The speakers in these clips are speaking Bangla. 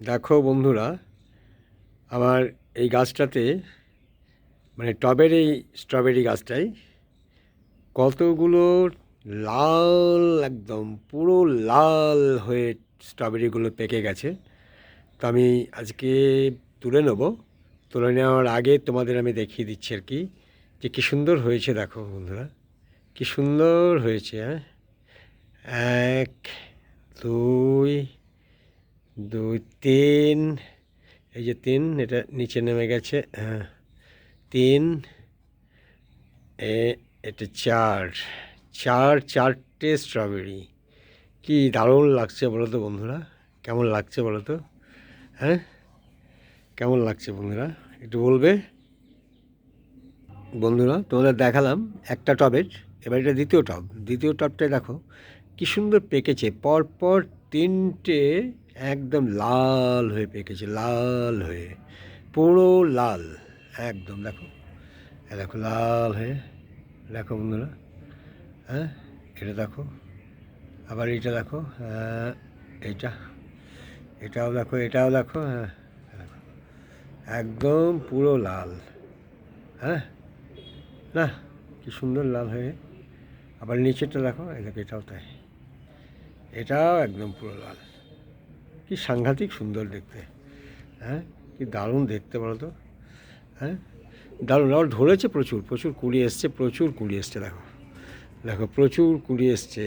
দেখো বন্ধুরা, আমার এই গাছটাতে মানে টবের এই স্ট্রবেরি গাছটায় কতগুলো লাল, একদম পুরো লাল হয়ে স্ট্রবেরিগুলো পেকে গেছে। তো আমি আজকে তুলে নেব। তুলে নেওয়ার আগে তোমাদের আমি দেখিয়ে দিচ্ছি আর কি, যে কী সুন্দর হয়েছে। দেখো বন্ধুরা, কী সুন্দর হয়েছে। হ্যাঁ, এক, দুই, দুই, তিন, এই যে তিন, এটা নিচে নেমে গেছে। হ্যাঁ, তিন, এটা চার, চারটে স্ট্রবেরি। কি দারুণ লাগছে বলো তো বন্ধুরা, কেমন লাগছে বলো তো? হ্যাঁ, কেমন লাগছে বন্ধুরা, একটু বলবে? বন্ধুরা, তোমাদের দেখালাম একটা টবের, এবার এটা দ্বিতীয় টবটায় দেখো কি সুন্দর পেকেছে। পরপর তিনটে একদম লাল হয়ে পেকেছে, লাল হয়ে, পুরো লাল একদম। দেখো, দেখো লাল হয়ে, দেখো বন্ধুরা। হ্যাঁ, এটা দেখো, আবার এইটা দেখো। এইটা, এটাও দেখো, এটাও দেখো। হ্যাঁ, দেখো, একদম পুরো লাল। হ্যাঁ, না, কি সুন্দর লাল হয়ে। আবার নিচেরটা দেখো, এই দেখো, এটাও তাই, এটাও একদম পুরো লাল। কি সাংঘাতিক সুন্দর দেখতে। হ্যাঁ, কি দারুণ দেখতে বলো তো। হ্যাঁ, দারুণ। আবার ধরেছে, প্রচুর প্রচুর কুড়ি এসছে, প্রচুর কুড়ি এসছে। দেখো, দেখো, প্রচুর কুড়ি এসছে,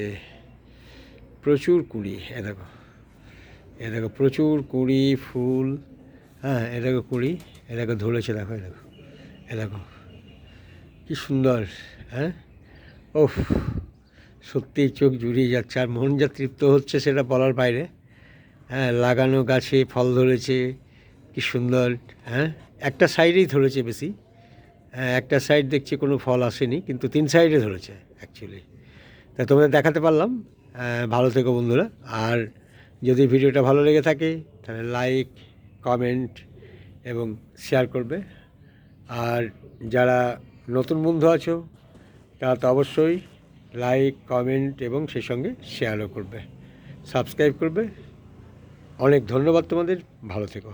প্রচুর কুড়ি। এ দেখো, এ দেখো, প্রচুর কুড়ি, ফুল। হ্যাঁ, এ দেখো কুড়ি, এ দেখো ধরেছে। দেখো, এ দেখো, এ দেখো, কী সুন্দর। হ্যাঁ, ওফ, সত্যিই চোখ জুড়িয়ে যাচ্ছে, আর মন যা তৃপ্ত হচ্ছে সেটা বলার বাইরে। হ্যাঁ, লাগানো গাছে ফল ধরেছে, কি সুন্দর। হ্যাঁ, একটা সাইডেই ধরেছে বেশি। হ্যাঁ, একটা সাইড দেখছি কোনো ফল আসেনি, কিন্তু তিন সাইডে ধরেছে অ্যাকচুয়ালি। তা তোমাদের দেখাতে পারলাম। ভালো থেকো বন্ধুরা। আর যদি ভিডিওটা ভালো লেগে থাকে তাহলে লাইক, কমেন্ট এবং শেয়ার করবে। আর যারা নতুন বন্ধু আছো তারা তো অবশ্যই লাইক, কমেন্ট এবং সেই সঙ্গে শেয়ারও করবে, সাবস্ক্রাইব করবে। অনেক ধন্যবাদ তোমাদের, ভালো থেকো।